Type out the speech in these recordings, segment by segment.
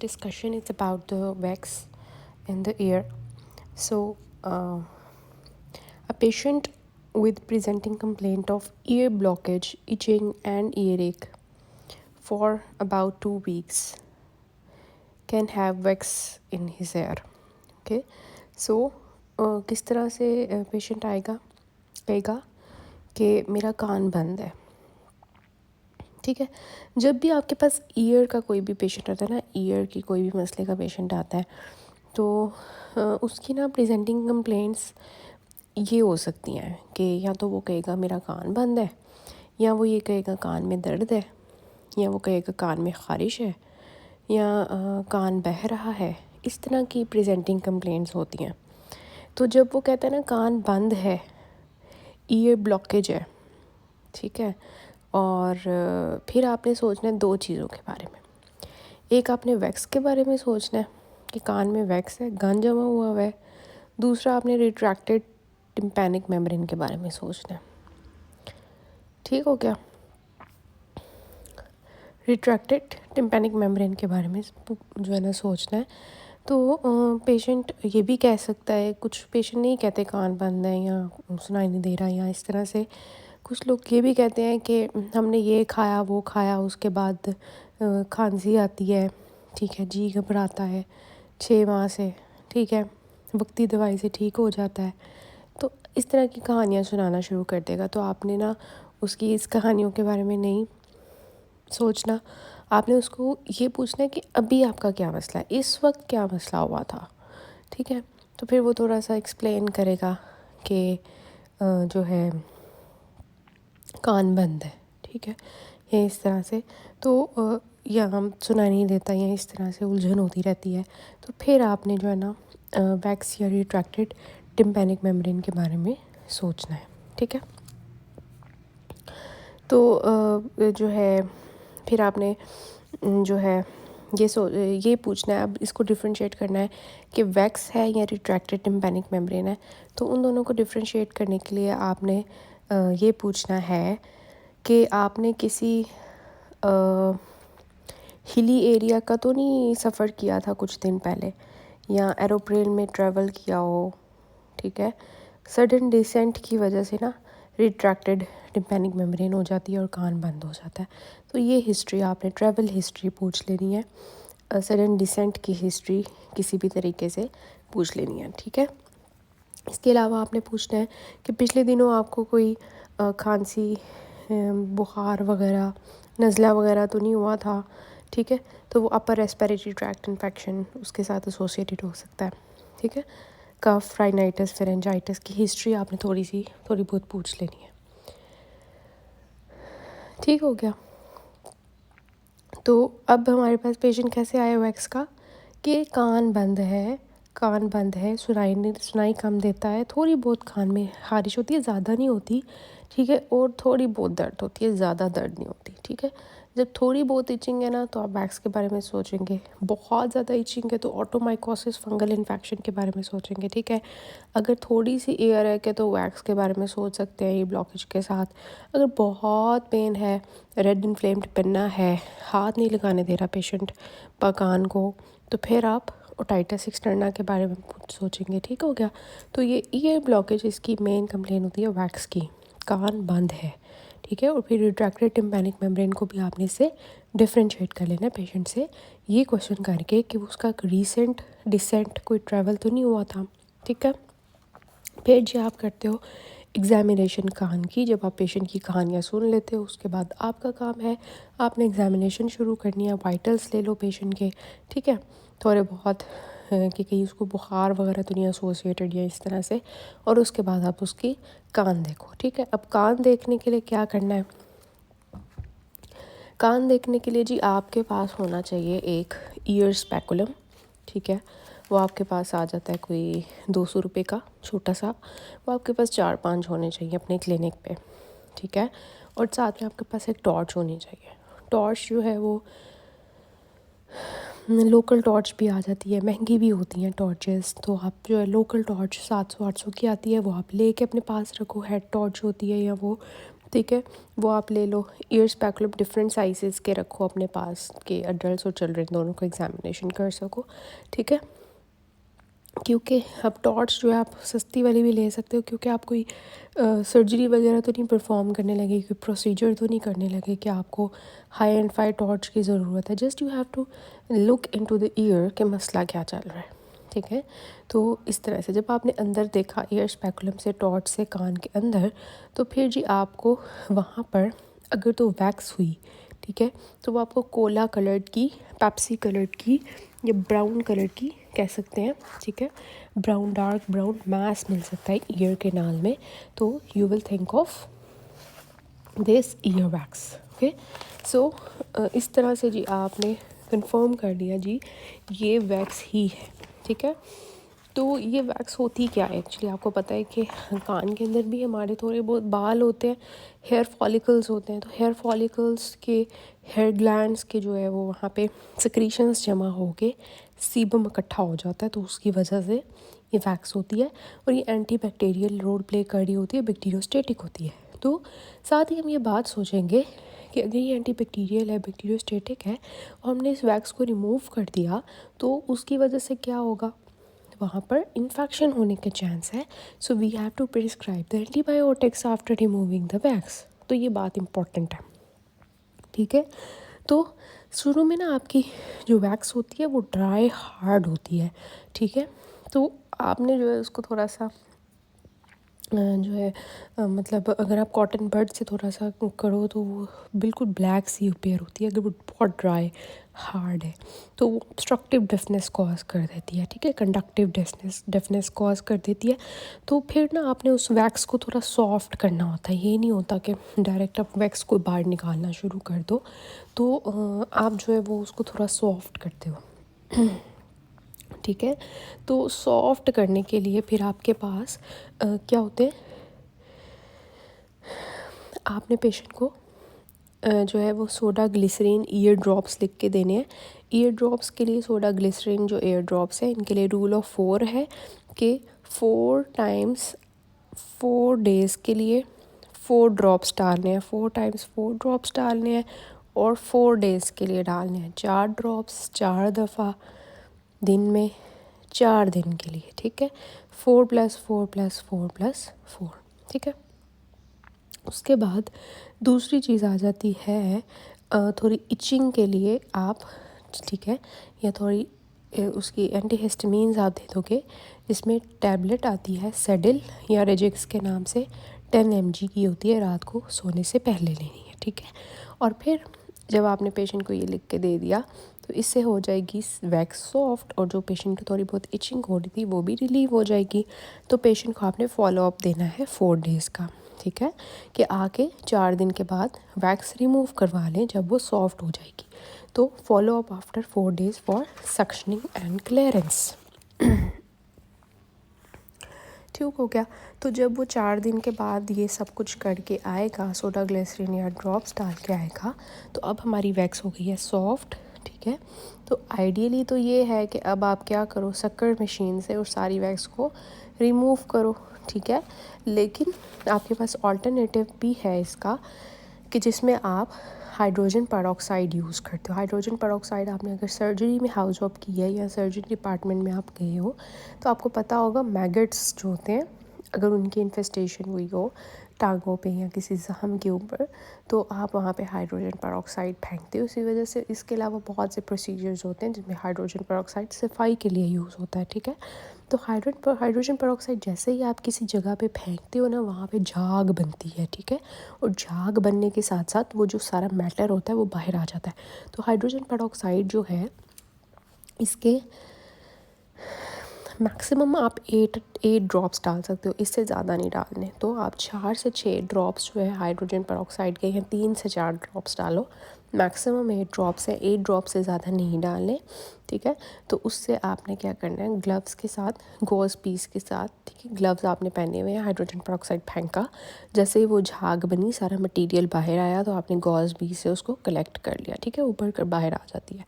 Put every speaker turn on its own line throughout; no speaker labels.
discussion is about the wax in the ear. So, a patient with presenting complaint of ear blockage, itching, and earache for about 2 weeks can have wax in his ear. Okay, so किस तरह से patient आएगा, कहेगा कि मेरा कान बंद है. ठीक है. जब भी आपके पास ईयर का कोई भी पेशेंट आता है ना, ईयर की कोई भी मसले का पेशेंट आता है, तो उसकी ना प्रेजेंटिंग कंप्लेंट्स ये हो सकती हैं कि या तो वो कहेगा मेरा कान बंद है, या वो ये कहेगा कान में दर्द है, या वो कहेगा कान में ख़ारिश है, या कान बह रहा है. इस तरह की प्रेजेंटिंग कंप्लेंट्स होती हैं. तो जब वो कहता है ना कान बंद है, ईयर ब्लॉकेज है, ठीक है, और फिर आपने सोचना है दो चीज़ों के बारे में. एक आपने वैक्स के बारे में सोचना है कि कान में वैक्स है, गंद जमा हुआ है. दूसरा आपने रिट्रैक्टेड टिम्पैनिक मेम्ब्रेन के बारे में सोचना है. ठीक हो गया. रिट्रैक्टेड टिम्पैनिक मेम्ब्रेन के बारे में जो है ना सोचना है. तो पेशेंट ये भी कह सकता है, कुछ पेशेंट नहीं कहते कान बंद है या सुनाई नहीं दे रहा, या इस तरह से कुछ लोग ये भी कहते हैं कि हमने ये खाया वो खाया, उसके बाद खांसी आती है, ठीक है, जी घबराता है 6 माह से, ठीक है, वक्ती दवाई से ठीक हो जाता है. तो इस तरह की कहानियाँ सुनाना शुरू कर देगा. तो आपने ना उसकी इस कहानियों के बारे में नहीं सोचना. आपने उसको ये पूछना है कि अभी आपका क्या मसला है, इस वक्त क्या मसला हुआ था. ठीक है. तो फिर वो थोड़ा सा एक्सप्लेन करेगा कि जो है कान बंद है, ठीक है, या इस तरह से. तो या हम सुनाई नहीं देता, या इस तरह से उलझन होती रहती है. तो फिर आपने जो है ना वैक्स या रिट्रैक्टेड टिम्पैनिक मेम्ब्रेन के बारे में सोचना है. ठीक है. तो जो है फिर आपने जो है ये पूछना है. अब इसको डिफ्रेंशिएट करना है कि वैक्स है या रिट्रैक्टेड टिम्पैनिक मेम्ब्रेन है. तो उन दोनों को डिफ्रेंशिएट करने के लिए आपने ये पूछना है कि आपने किसी हिली एरिया का तो नहीं सफ़र किया था कुछ दिन पहले, या एरोप्लेन में ट्रैवल किया हो, ठीक है. सडन डिसेंट की वजह से ना रिट्रैक्टेड टिम्पैनिक मेम्ब्रेन हो जाती है और कान बंद हो जाता है. तो ये हिस्ट्री आपने ट्रैवल हिस्ट्री पूछ लेनी है. सडन डिसेंट की हिस्ट्री किसी भी तरीके से पूछ लेनी है. ठीक है. इसके अलावा आपने पूछना है कि पिछले दिनों आपको कोई खांसी, बुखार वगैरह, नज़ला वगैरह तो नहीं हुआ था. ठीक है. तो वो अपर रेस्पिरेटरी ट्रैक्ट इन्फेक्शन उसके साथ एसोसिएटेड हो सकता है. ठीक है. कफ, राइनाइटिस, फेरेंजाइटिस की हिस्ट्री आपने थोड़ी बहुत पूछ लेनी है. ठीक हो गया. तो अब हमारे पास पेशेंट कैसे आया वैक्स का, कि कान बंद है, सुनाई कम देता है, थोड़ी बहुत कान में ख़ारिश होती है, ज़्यादा नहीं होती, ठीक है, और थोड़ी बहुत दर्द होती है, ज़्यादा दर्द नहीं होती. ठीक है. जब थोड़ी बहुत इचिंग है ना, तो आप वैक्स के बारे में सोचेंगे. बहुत ज़्यादा इचिंग है तो ऑटोमाइकोसिस फंगल इन्फेक्शन के बारे में सोचेंगे. ठीक है. अगर थोड़ी सी एयर है तो वैक्स के बारे में सोच सकते हैं ये ब्लॉकेज के साथ. अगर बहुत पेन है, रेड इन्फ्लेम्ड पिन्ना है, हाथ नहीं लगाने दे रहा पेशेंट कान को, तो फिर आप ओटाइटिस एक्सटर्ना के बारे में सोचेंगे. ठीक हो गया. तो ये ईयर ब्लॉकेज इसकी मेन कंप्लेन होती है वैक्स की, कान बंद है. ठीक है. और फिर रिट्रैक्टेड टिम्पैनिक मेम्ब्रेन को भी आपने इससे डिफ्रेंशिएट कर लेना पेशेंट से ये क्वेश्चन करके कि उसका रीसेंट डिसेंट कोई ट्रैवल तो नहीं हुआ था. ठीक है. फिर जो आप करते हो एग्ज़ामिनेशन कान की, जब आप पेशेंट की कहानियाँ सुन लेते हो उसके बाद आपका काम है आपने एग्ज़ामिनेशन शुरू करनी है. वाइटल्स ले लो पेशेंट के. ठीक है. थोड़े बहुत कि कहीं उसको बुखार वगैरह तो नहीं एसोसिएटेड या इस तरह से, और उसके बाद आप उसकी कान देखो. ठीक है. अब कान देखने के लिए क्या करना है, कान देखने के लिए जी आपके पास होना चाहिए एक ईयर स्पेकुलम. ठीक है. वो आपके पास आ जाता है कोई 200 रुपये का छोटा सा. वो आपके पास 4-5 होने चाहिए अपने क्लिनिक पे. ठीक है. और साथ में आपके पास एक टॉर्च होनी चाहिए. टॉर्च जो है वो लोकल टॉर्च भी आ जाती है, महंगी भी होती हैं टॉर्चेस. तो आप जो है लोकल टॉर्च 700-800 की आती है, वो आप लेके अपने पास रखो. हेड टॉर्च होती है या वो ठीक है, वो आप ले लो। ईयर स्पेकुलम डिफरेंट साइज़ के रखो अपने पास, कि अडल्ट और चिल्ड्रन दोनों को एग्जामिनेशन कर सको। ठीक है, क्योंकि अब टॉर्च जो है आप सस्ती वाली भी ले सकते हो, क्योंकि आप कोई सर्जरी वगैरह तो नहीं परफॉर्म करने लगे, कोई प्रोसीजर तो नहीं करने लगे कि आपको हाई एंड फाई टॉर्च की ज़रूरत है। Just you have to look into the ear कि मसला क्या चल रहा है। ठीक है, तो इस तरह से जब आपने अंदर देखा ईयर स्पेकुलम से, टॉर्च से कान के अंदर, तो फिर जी आपको वहाँ पर अगर तो वैक्स हुई, ठीक है, तो वो आपको कोला कलर्ड की, पेप्सी कलर्ड की या ब्राउन कलर की कह सकते हैं। ठीक है, ब्राउन, डार्क ब्राउन मैस मिल सकता है ईयर के नाल में, तो you will think of this ear wax. Okay, so इस तरह से जी आपने कंफर्म कर लिया जी ये वैक्स ही है। ठीक है, तो ये वैक्स होती क्या है एक्चुअली, आपको पता है कि कान के अंदर भी हमारे थोड़े बहुत बाल होते हैं, हेयर फॉलिकल्स होते हैं। तो हेयर फॉलिकल्स के, हेयर ग्लैंड्स के जो है वो वहाँ पे सिक्रीशंस जमा हो के सीबम इकट्ठा हो जाता है, तो उसकी वजह से ये वैक्स होती है। और ये एंटी बैक्टीरियल रोल प्ले कर रही होती है, बैक्टीरियोस्टेटिक होती है। तो साथ ही हम ये बात सोचेंगे कि अगर ये एंटी बैक्टीरियल है, बैक्टीरियोस्टेटिक है, और हमने इस वैक्स को रिमूव कर दिया, तो उसकी वजह से क्या होगा, वहाँ पर इन्फेक्शन होने के चांस है। So we have to prescribe the antibiotics after removing the wax. तो ये बात इम्पॉर्टेंट है। ठीक है, तो शुरू में ना आपकी जो वैक्स होती है वो ड्राई हार्ड होती है। ठीक है, तो आपने जो है उसको थोड़ा सा जो है मतलब अगर आप कॉटन बड से थोड़ा सा करो तो वो बिल्कुल ब्लैक सी अपेयर होती है। अगर वो बहुत ड्राई हार्ड है तो वो ऑब्स्ट्रक्टिव डेफनेस कॉज कर देती है। ठीक है, कंडक्टिव डेफनेस कॉज कर देती है। तो फिर ना आपने उस वैक्स को थोड़ा सॉफ्ट करना होता है। ये नहीं होता कि डायरेक्ट आप वैक्स को बाहर निकालना शुरू कर दो, तो आप जो है वो उसको थोड़ा सॉफ्ट करते हो। ठीक है, तो सॉफ्ट करने के लिए फिर आपके पास क्या होते हैं, आपने पेशेंट को जो है वो सोडा ग्लिसरीन ईयर ड्रॉप्स लिख के देने हैं। ईयर ड्रॉप्स के लिए सोडा ग्लिसरीन जो ईयर ड्रॉप्स है, इनके लिए रूल ऑफ 4 है कि 4 टाइम्स 4 डेज़ के लिए 4 ड्रॉप्स डालने हैं, 4 टाइम्स 4 ड्रॉप्स डालने हैं, और 4 डेज़ के लिए डालने हैं 4 ड्रॉप्स, 4 दफ़ा दिन में 4 दिन के लिए। ठीक है, 4 + 4 + 4 + 4। ठीक है, उसके बाद दूसरी चीज़ आ जाती है थोड़ी इचिंग के लिए आप, ठीक है, या थोड़ी उसकी एंटीहिस्टामीन्स आप दे दोगे, जिसमें टैबलेट आती है सेडिल या रेजिक्स के नाम से, 10 mg की होती है, रात को सोने से पहले लेनी है। ठीक है, और फिर जब आपने पेशेंट को ये लिख के दे दिया तो इससे हो जाएगी वैक्स सॉफ्ट, और जो पेशेंट को थोड़ी बहुत इचिंग हो रही थी वो भी रिलीव हो जाएगी। तो पेशेंट को आपने फॉलोअप देना है 4 डेज़ का। ठीक है, कि आके 4 दिन के बाद वैक्स रिमूव करवा लें जब वो सॉफ्ट हो जाएगी। तो follow up after 4 days for suctioning and clearance. ठीक हो गया। तो जब वो 4 दिन के बाद ये सब कुछ करके आएगा, सोडा ग्लिसरीन या ड्रॉप्स डाल के आएगा, तो अब हमारी वैक्स हो गई है सॉफ्ट। ठीक है, तो आइडियली तो ये है कि अब आप क्या करो, शक्कर मशीन से उस सारी वैक्स को रिमूव करो। ठीक है, लेकिन आपके पास ऑल्टरनेटिव भी है इसका, कि जिसमें आप हाइड्रोजन पेरोक्साइड यूज़ करते हो। हाइड्रोजन पेरोक्साइड आपने अगर सर्जरी में हाउस जॉब की है या सर्जरी डिपार्टमेंट में आप गए हो तो आपको पता होगा, मैगट्स जो होते हैं अगर उनकी इन्फेस्टेशन हुई हो टांगों पे या किसी जख्म के ऊपर, तो आप वहाँ पे हाइड्रोजन पेरोक्साइड फेंकते हो। इसी वजह से इसके अलावा बहुत से प्रोसीजर्स होते हैं जिसमें हाइड्रोजन पेरोक्साइड सफाई के लिए यूज़ होता है। ठीक है, तो हाइड्रोजन पेरोक्साइड जैसे ही आप किसी जगह पे फेंकते हो ना, वहाँ पे झाग बनती है। ठीक है, और झाग बनने के साथ साथ वो जो सारा मैटर होता है वो बाहर आ जाता है। तो हाइड्रोजन पेरोक्साइड जो है, इसके मैक्सिमम आप 8 ड्रॉप्स डाल सकते हो, इससे ज़्यादा नहीं डालने। तो आप 4 से 6 ड्रॉप्स जो है हाइड्रोजन पेरोक्साइड के, या 3 से 4 ड्रॉप्स डालो। मैक्सिमम 8 ड्रॉप्स है, 8 ड्रॉप से ज़्यादा नहीं डालने। ठीक है, तो उससे आपने क्या करना है, ग्लव्स के साथ, गॉज पीस के साथ, ठीक है, ग्लव्स आपने पहने हुए हैं, हाइड्रोजन पेरोक्साइड फेंका, जैसे ही वो झाग बनी, सारा मटेरियल बाहर आया, तो आपने गॉज पीस से उसको कलेक्ट कर लिया। ठीक है, ऊपर कर बाहर आ जाती है।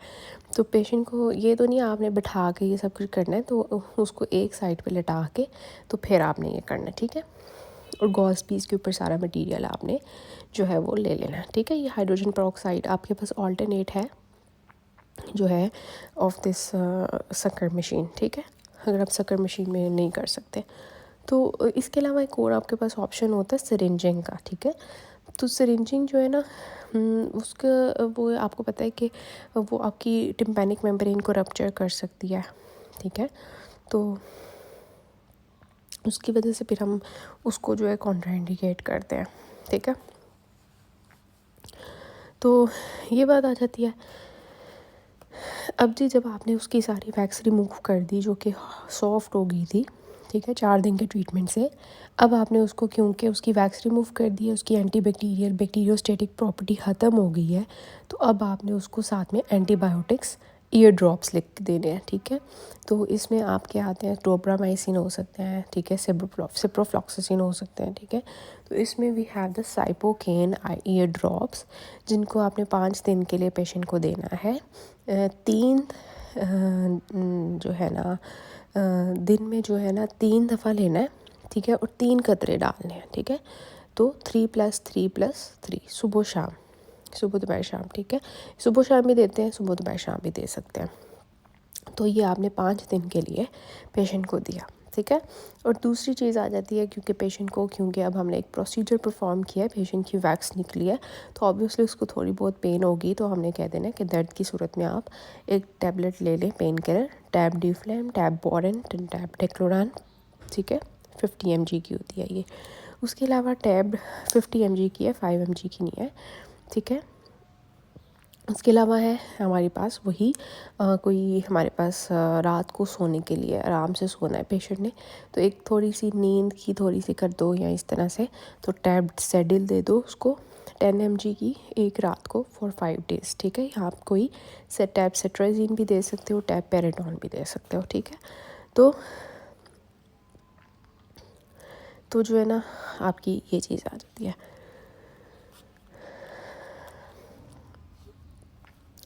तो पेशेंट को ये तो नहीं आपने बिठा के ये सब कुछ करना है, तो उसको एक साइड पे लिटा के तो फिर आपने ये करना है। ठीक है, और गॉस पीस के ऊपर सारा मटेरियल आपने जो है वो ले लेना है, ठीक है। ये हाइड्रोजन पेरोक्साइड आपके पास ऑल्टरनेट है जो है ऑफ दिस सकर मशीन, ठीक है। अगर आप सकर मशीन में नहीं कर सकते तो इसके अलावा एक और आपके पास ऑप्शन होता है सिरिंजिंग का, ठीक है। तो सिरिंजिंग जो है ना उसका वो आपको पता है कि वो आपकी टिम्पैनिक मेम्ब्रेन को रप्चर कर सकती है, ठीक है। तो उसकी वजह से फिर हम उसको जो है कॉन्ट्राइंडिकेट करते हैं, ठीक है। तो ये बात आ जाती है। अब जी जब आपने उसकी सारी वैक्स रिमूव कर दी जो कि सॉफ्ट हो गई थी, ठीक है, 4 दिन के ट्रीटमेंट से, अब आपने उसको क्योंकि उसकी वैक्स रिमूव कर दी है, उसकी एंटीबैक्टीरियल बैक्टीरियोस्टैटिक प्रॉपर्टी ख़त्म हो गई है, तो अब आपने उसको साथ में एंटीबायोटिक्स ईयर ड्रॉप्स लिख देने हैं, ठीक है। तो इसमें आपके आते हैं टोब्रामाइसिन हो सकते हैं, ठीक है, सिप्रोफ्लॉक्सासिन हो सकते हैं, ठीक है। तो इसमें वी हैव द साइपोकेन ईयर ड्रॉप्स जिनको आपने 5 दिन के लिए पेशेंट को देना है। 3 जो है ना दिन में जो है ना 3 दफ़ा लेना है, ठीक है, और 3 कतरे डालने हैं, ठीक है। तो 3+3+3 सुबह शाम, सुबह दोपहर शाम, ठीक है। सुबह शाम भी देते हैं, सुबह दोपहर शाम भी दे सकते हैं। तो ये आपने 5 दिन के लिए पेशेंट को दिया, ठीक है। और दूसरी चीज़ आ जाती है क्योंकि अब हमने एक प्रोसीजर परफॉर्म किया है, पेशेंट की वैक्स निकली है, तो ऑब्वियसली उसको थोड़ी बहुत पेन होगी, तो हमने कह देना कि दर्द की सूरत में आप एक टैबलेट ले लें पेन किलर, टैब डिफ्लेम, टैब बोरन, टैब टेक्लोरान, ठीक है। 50 mg की होती है ये। उसके अलावा टैब 50 mg की है, 5 mg की नहीं है, ठीक है। उसके अलावा है हमारे पास वही कोई हमारे पास रात को सोने के लिए आराम से सोना है पेशेंट ने, तो एक थोड़ी सी नींद की थोड़ी सी कर दो या इस तरह से, तो टैब सेडिल दे दो उसको 10 mg की एक रात को फॉर 5 days, ठीक है। या आप कोई टैब सेट्राजीन भी दे सकते हो, टैब पेराटॉन भी दे सकते हो, ठीक है। तो जो है ना आपकी ये चीज़ आ जाती है।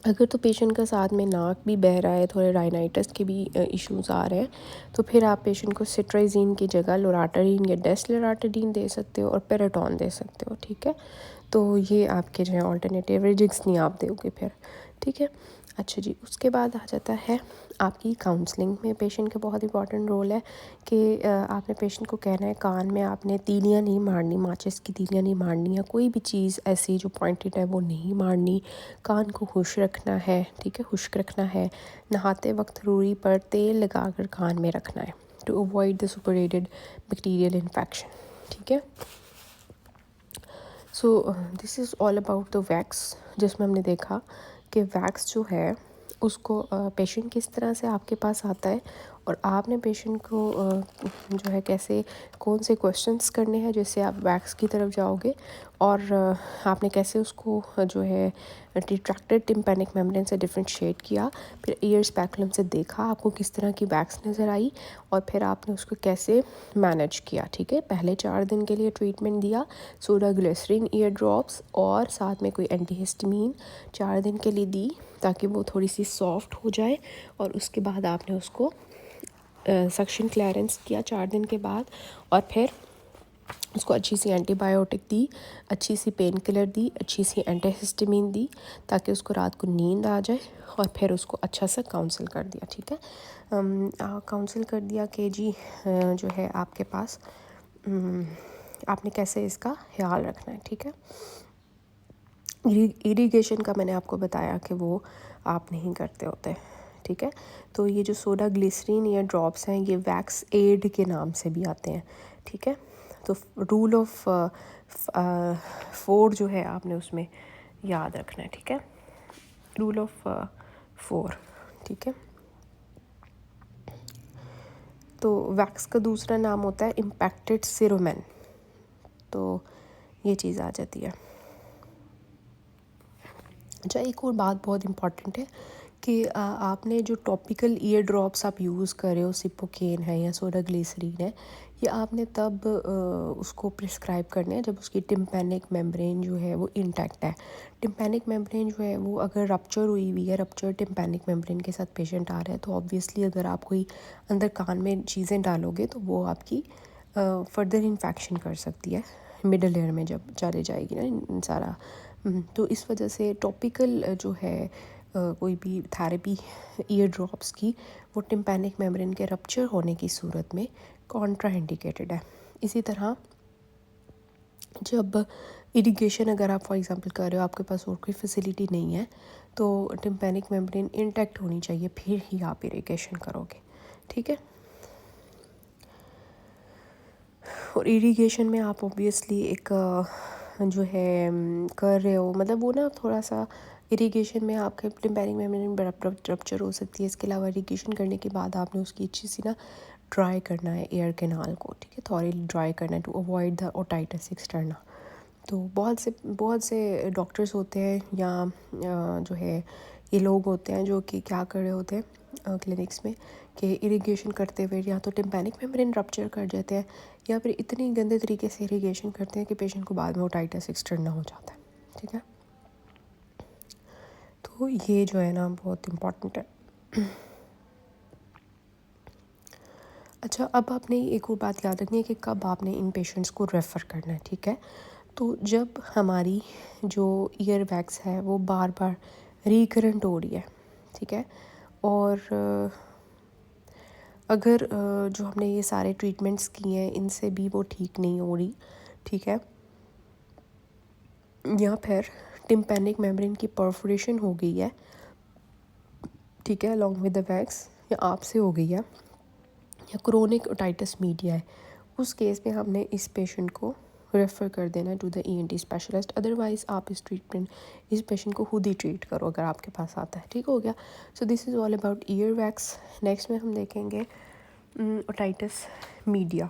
अगर तो पेशेंट का साथ में नाक भी बह रहा है, थोड़े राइनाइटिस के भी इश्यूज़ आ रहे हैं, तो फिर आप पेशेंट को सिट्राजीन की जगह लोराटाडीन या डेसलोराटाडीन दे सकते हो और पेराटॉन दे सकते हो, ठीक है। तो ये आपके जो है ऑल्टरनेटिव रिजिक्स नहीं आप दोगे फिर, ठीक है। अच्छा जी, उसके बाद आ जाता है आपकी काउंसलिंग में पेशेंट का बहुत इंपॉर्टेंट रोल है कि आपने पेशेंट को कहना है कान में आपने तीलियां नहीं मारनी, माचिस की तीलियां नहीं मारनी, या कोई भी चीज़ ऐसी जो पॉइंटेड है वो नहीं मारनी, कान को खुश रखना है, ठीक है, खुश्क रखना है, नहाते वक्त रूई पर तेल लगाकर कान में रखना है to avoid the superadded bacterial infection, ठीक है। So this is all about the wax, जिसमें हमने देखा कि वैक्स जो है उसको पेशेंट किस तरह से आपके पास आता है और आपने पेशेंट को जो है कैसे कौन से क्वेश्चंस करने हैं जिससे आप वैक्स की तरफ जाओगे, और आपने कैसे उसको जो है रिट्रैक्टेड टिम्पैनिक मेम्ब्रेन से डिफरेंशिएट किया, फिर ईयर स्पेकुलम से देखा आपको किस तरह की वैक्स नज़र आई, और फिर आपने उसको कैसे मैनेज किया, ठीक है। पहले 4 दिन के लिए ट्रीटमेंट दिया, सोडा ग्लिसरीन ईयर ड्रॉप्स और साथ में कोई एंटीहिस्टामीन 4 दिन के लिए दी ताकि वो थोड़ी सी सॉफ्ट हो जाए, और उसके बाद आपने उसको सक्शन क्लियरेंस किया 4 दिन के बाद, और फिर उसको अच्छी सी एंटीबायोटिक दी, अच्छी सी पेन किलर दी, अच्छी सी एंटीहिस्टामीन दी ताकि उसको रात को नींद आ जाए, और फिर उसको अच्छा सा काउंसिल कर दिया, ठीक है। काउंसिल कर दिया कि जी जो है आपके पास आपने कैसे इसका ख्याल रखना है, ठीक है। इरिगेशन का मैंने आपको बताया कि वो आप नहीं करते होते, ठीक है। तो ये जो सोडा ग्लिसरीन या ड्रॉप्स हैं ये वैक्स एड के नाम से भी आते हैं, ठीक है। तो रूल ऑफ 4 जो है आपने उसमें याद रखना है, ठीक है, रूल ऑफ 4, ठीक है। तो वैक्स का दूसरा नाम होता है इम्पैक्टेड सिरोमेन, तो ये चीज़ आ जाती है। अच्छा, एक और बात बहुत इम्पॉर्टेंट है कि आपने जो टॉपिकल ईयर ड्रॉप्स आप यूज़ कर रहे हो, सिपोकेन है या सोडा ग्लिसरीन है, ये आपने तब उसको प्रिस्क्राइब करना है जब उसकी टिम्पैनिक मेम्ब्रेन जो है वो इंटैक्ट है। टिम्पैनिक मेम्ब्रेन जो है वो अगर रप्चर हुई हुई है, रप्चर टिम्पैनिक मेम्ब्रेन के साथ पेशेंट आ रहा है, तो ऑब्वियसली अगर आप कोई अंदर कान में चीज़ें डालोगे तो वो आपकी फर्दर इन्फेक्शन कर सकती है मिडल ईयर में जब चले जाएगी ना सारा। तो इस वजह से टॉपिकल जो है कोई भी थेरेपी ईयर ड्रॉप्स की वो टिम्पैनिक मेम्ब्रेन के रप्चर होने की सूरत में कॉन्ट्रा इंडिकेटेड है। इसी तरह जब इरिगेशन अगर आप फॉर एग्जांपल कर रहे हो, आपके पास और कोई फैसिलिटी नहीं है, तो टिम्पैनिक मेम्ब्रेन इंटैक्ट होनी चाहिए, फिर ही आप इरिगेशन करोगे, ठीक है। और इरिगेशन में आप ऑब्वियसली एक जो है कर रहे हो, मतलब वो ना थोड़ा सा इरिगेशन में आपके टिम्पैनिक मेम्ब्रेन रप्चर हो सकती है। इसके अलावा इरिगेशन करने के बाद आपने उसकी अच्छी सी ना ड्राई करना है एयर कैनाल को, ठीक है, थॉरली ड्राई करना है to avoid the otitis externa. तो बहुत से डॉक्टर्स होते हैं या जो है ये लोग होते हैं जो कि क्या कर रहे होते हैं क्लिनिक्स में कि इरिगेशन करते हुए या तो टिम्पैनिक मेम्ब्रेन रप्चर कर देते हैं या फिर इतनी गंदे तरीके से इरिगेशन करते हैं कि पेशेंट को बाद में ओटाइटिस एक्सटर्ना हो जाता है, ठीक है। तो ये जो है ना बहुत इम्पॉर्टेंट है। अच्छा, अब आपने एक और बात याद रखनी है कि कब आपने इन पेशेंट्स को रेफ़र करना है, ठीक है। तो जब हमारी जो ईयर वैक्स है वो बार बार रिकरेंट हो रही है, ठीक है, और अगर जो हमने ये सारे ट्रीटमेंट्स किए हैं इनसे भी वो ठीक नहीं हो रही, ठीक है, या फिर टिम्पैनिक मेम्ब्रेन की परफोरेशन हो गई है, ठीक है, अलॉन्ग विद द वैक्स, या आपसे हो गई है, या क्रोनिक ओटाइटिस मीडिया है, उस केस में हमने इस पेशेंट को रेफ़र कर देना to the ENT specialist. Otherwise आप इस पेशेंट को खुद ही ट्रीट करो अगर आपके पास आता है, ठीक हो गया। सो this is all about ear wax. Next में हम देखेंगे ओटाइटिस मीडिया।